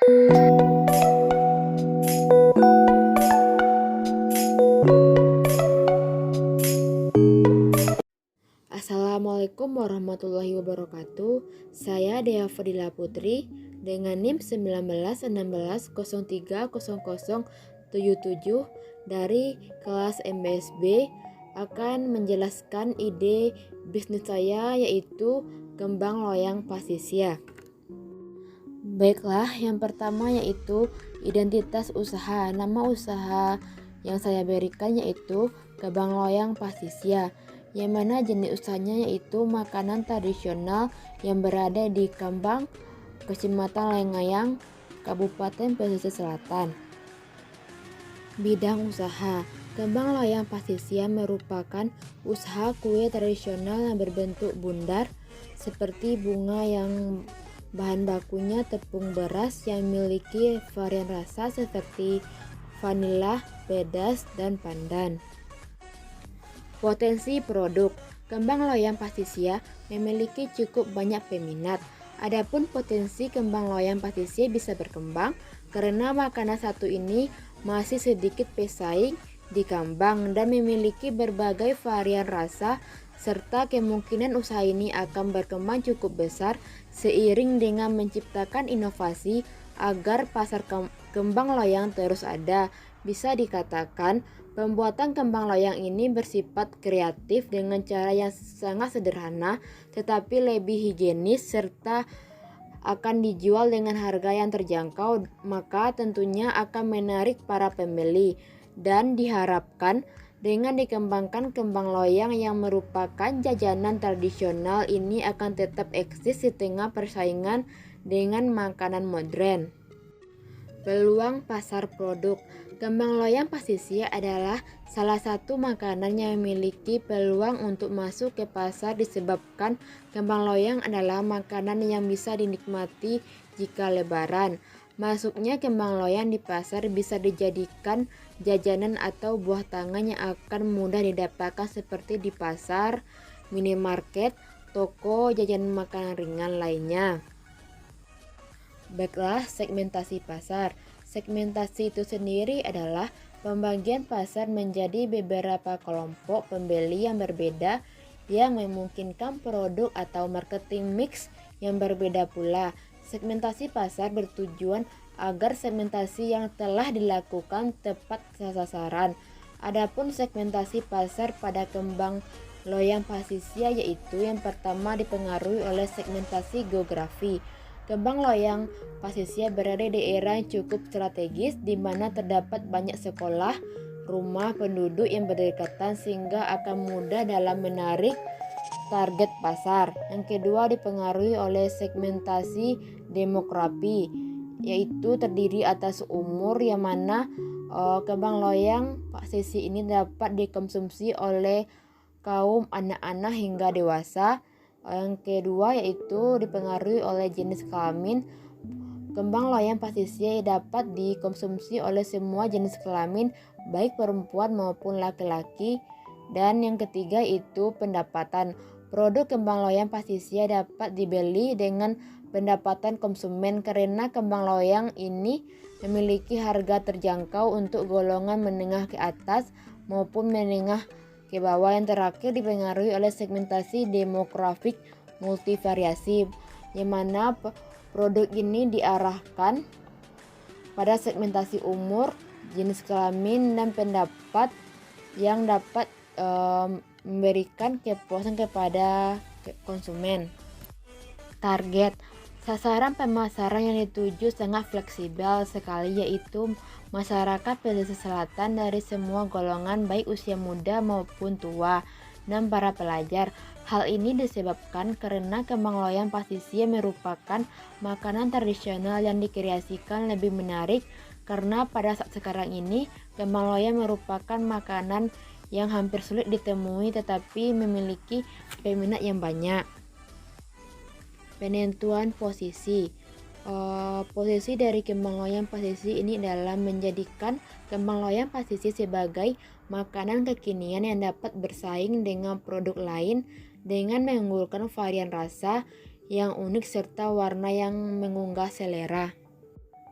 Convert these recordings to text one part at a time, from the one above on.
Assalamualaikum warahmatullahi wabarakatuh. Saya Dea Fadila Putri dengan NIM 1916-030077 dari kelas MBSB akan menjelaskan ide bisnis saya, yaitu kembang loyang pasisia. Baiklah, yang pertama yaitu identitas usaha. Nama usaha yang saya berikan yaitu kembang loyang pasisia, yang mana jenis usahanya yaitu makanan tradisional yang berada di Kembang, Kecamatan Lengayang, Kabupaten Pesisir Selatan. Bidang usaha. Kembang loyang pasisia merupakan usaha kue tradisional yang berbentuk bundar seperti bunga yang bahan bakunya tepung beras yang memiliki varian rasa seperti vanila, pedas, dan pandan. Potensi produk. Kembang loyang pasisia memiliki cukup banyak peminat. Adapun potensi kembang loyang pasisia bisa berkembang karena makanan satu ini masih sedikit pesaing di Kembang dan memiliki berbagai varian rasa, serta kemungkinan usaha ini akan berkembang cukup besar seiring dengan menciptakan inovasi agar pasar kembang loyang terus ada. Bisa dikatakan pembuatan kembang loyang ini bersifat kreatif dengan cara yang sangat sederhana tetapi lebih higienis serta akan dijual dengan harga yang terjangkau, maka tentunya akan menarik para pembeli. Dan diharapkan dengan dikembangkan kembang loyang yang merupakan jajanan tradisional ini akan tetap eksis di tengah persaingan dengan makanan modern. Peluang pasar produk. Kembang loyang pasisia adalah salah satu makanan yang memiliki peluang untuk masuk ke pasar disebabkan kembang loyang adalah makanan yang bisa dinikmati jika lebaran. Masuknya kembang loyang di pasar bisa dijadikan jajanan atau buah tangan yang akan mudah didapatkan seperti di pasar, minimarket, toko jajanan makanan ringan lainnya. Baiklah, segmentasi pasar. Segmentasi itu sendiri adalah pembagian pasar menjadi beberapa kelompok pembeli yang berbeda yang memungkinkan produk atau marketing mix yang berbeda pula. Segmentasi pasar bertujuan agar segmentasi yang telah dilakukan tepat sasaran. Adapun segmentasi pasar pada kembang loyang pasisia yaitu yang pertama dipengaruhi oleh segmentasi geografi. Kembang loyang pasisia berada di daerah yang cukup strategis di mana terdapat banyak sekolah, rumah penduduk yang berdekatan sehingga akan mudah dalam menarik target pasar. Yang kedua dipengaruhi oleh segmentasi demografi, yaitu terdiri atas umur yang mana kembang loyang pasisia ini dapat dikonsumsi oleh kaum anak-anak hingga dewasa. Yang kedua yaitu dipengaruhi oleh jenis kelamin. Kembang loyang pasisia dapat dikonsumsi oleh semua jenis kelamin, baik perempuan maupun laki-laki. Dan yang ketiga itu pendapatan. Produk kembang loyang pasisia dapat dibeli dengan pendapatan konsumen karena kembang loyang ini memiliki harga terjangkau untuk golongan menengah ke atas maupun menengah ke bawah. Yang terakhir dipengaruhi oleh segmentasi demografik multivariasi, yang mana produk ini diarahkan pada segmentasi umur, jenis kelamin, dan pendapat yang dapat memberikan kepuasan kepada konsumen. Target. Sasaran pemasaran yang dituju sangat fleksibel sekali, yaitu masyarakat pesisir selatan dari semua golongan baik usia muda maupun tua dan para pelajar. Hal ini disebabkan karena kembang loyang pasisia merupakan makanan tradisional yang dikreasikan lebih menarik karena pada saat sekarang ini kembang loyang merupakan makanan yang hampir sulit ditemui tetapi memiliki peminat yang banyak. Penentuan posisi. Posisi dari kembang loyang pasisia ini adalah menjadikan kembang loyang pasisia sebagai makanan kekinian yang dapat bersaing dengan produk lain dengan mengunggulkan varian rasa yang unik serta warna yang menggugah selera.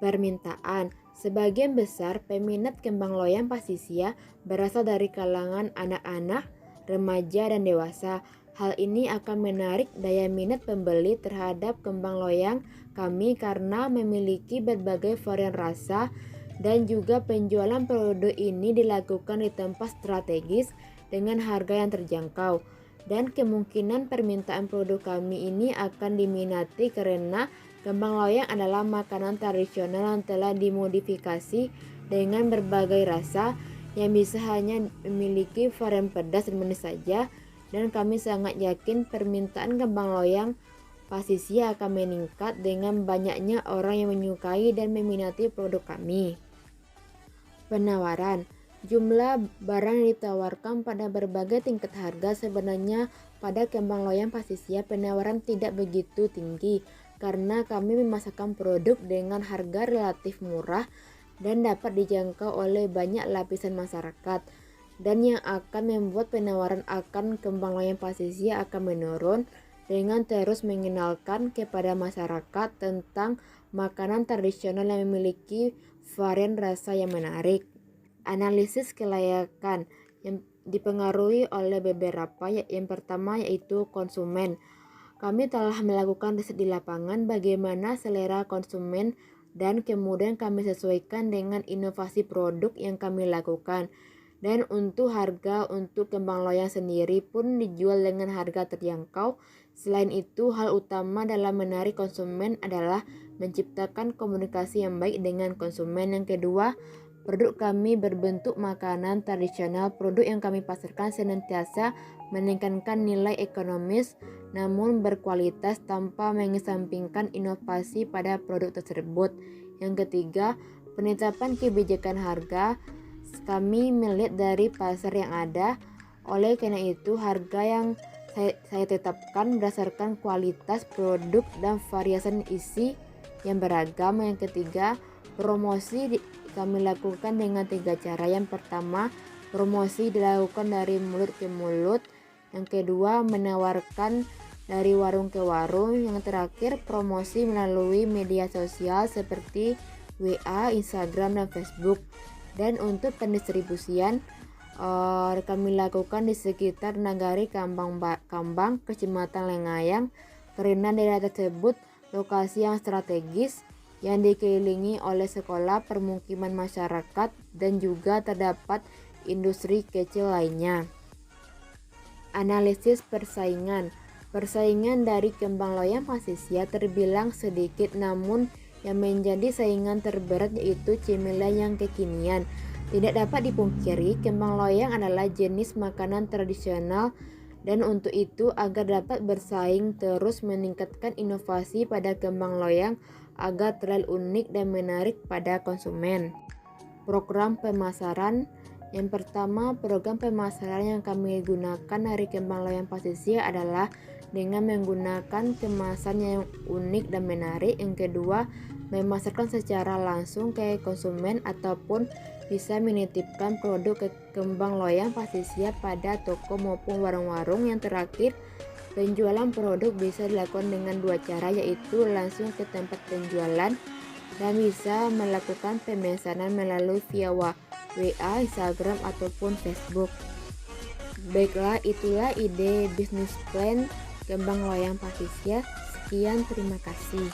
Permintaan. Sebagian besar peminat kembang loyang pasisia berasal dari kalangan anak-anak, remaja, dan dewasa. Hal ini akan menarik daya minat pembeli terhadap kembang loyang kami karena memiliki berbagai varian rasa dan juga penjualan produk ini dilakukan di tempat strategis dengan harga yang terjangkau. Dan kemungkinan permintaan produk kami ini akan diminati karena kembang loyang adalah makanan tradisional yang telah dimodifikasi dengan berbagai rasa yang bisa hanya memiliki varian pedas dan manis saja, dan kami sangat yakin permintaan kembang loyang pasisia akan meningkat dengan banyaknya orang yang menyukai dan meminati produk kami. Penawaran. Jumlah barang yang ditawarkan pada berbagai tingkat harga. Sebenarnya pada kembang loyang pasisia penawaran tidak begitu tinggi karena kami memasarkan produk dengan harga relatif murah dan dapat dijangkau oleh banyak lapisan masyarakat, dan yang akan membuat penawaran akan kembang loyang pasisia akan menurun dengan terus mengenalkan kepada masyarakat tentang makanan tradisional yang memiliki varian rasa yang menarik. Analisis kelayakan yang dipengaruhi oleh beberapa, yang pertama yaitu konsumen. Kami telah melakukan riset di lapangan bagaimana selera konsumen dan kemudian kami sesuaikan dengan inovasi produk yang kami lakukan. Dan untuk harga untuk kembang loyang sendiri pun dijual dengan harga terjangkau. Selain itu, hal utama dalam menarik konsumen adalah menciptakan komunikasi yang baik dengan konsumen. Yang kedua, produk kami berbentuk makanan tradisional. Produk yang kami pasarkan senantiasa meningkatkan nilai ekonomis namun berkualitas tanpa mengesampingkan inovasi pada produk tersebut. Yang ketiga, penetapan kebijakan harga. Kami melihat dari pasar yang ada. Oleh karena itu, harga yang saya tetapkan berdasarkan kualitas produk dan variasi isi yang beragam. Yang ketiga, promosi kami lakukan dengan 3 cara. Yang pertama, promosi dilakukan dari mulut ke mulut. Yang kedua, menawarkan dari warung ke warung. Yang terakhir, promosi melalui media sosial seperti WA, Instagram, dan Facebook. Dan untuk pendistribusian kami lakukan di sekitar Nagari Kambang, Kecamatan Lengayang, karena daerah tersebut lokasi yang strategis yang dikelilingi oleh sekolah, permukiman masyarakat, dan juga terdapat industri kecil lainnya. Analisis persaingan. Persaingan dari kembang loyang pasisia terbilang sedikit, namun yang menjadi saingan terberat yaitu cemilan yang kekinian. Tidak dapat dipungkiri, kembang loyang adalah jenis makanan tradisional, dan untuk itu agar dapat bersaing terus meningkatkan inovasi pada kembang loyang agar terlihat unik dan menarik pada konsumen. Program pemasaran. Yang pertama, program pemasaran yang kami gunakan dari kembang loyang pasisia adalah dengan menggunakan kemasan yang unik dan menarik. Yang kedua, memasarkan secara langsung ke konsumen ataupun bisa menitipkan produk ke kembang loyang pasisia pada toko maupun warung-warung. Yang terakhir, penjualan produk bisa dilakukan dengan 2 cara, yaitu langsung ke tempat penjualan dan bisa melakukan pemesanan melalui via WA, Instagram, ataupun Facebook. Baiklah, itulah ide bisnis plan kembang loyang pasisia. Sekian, terima kasih.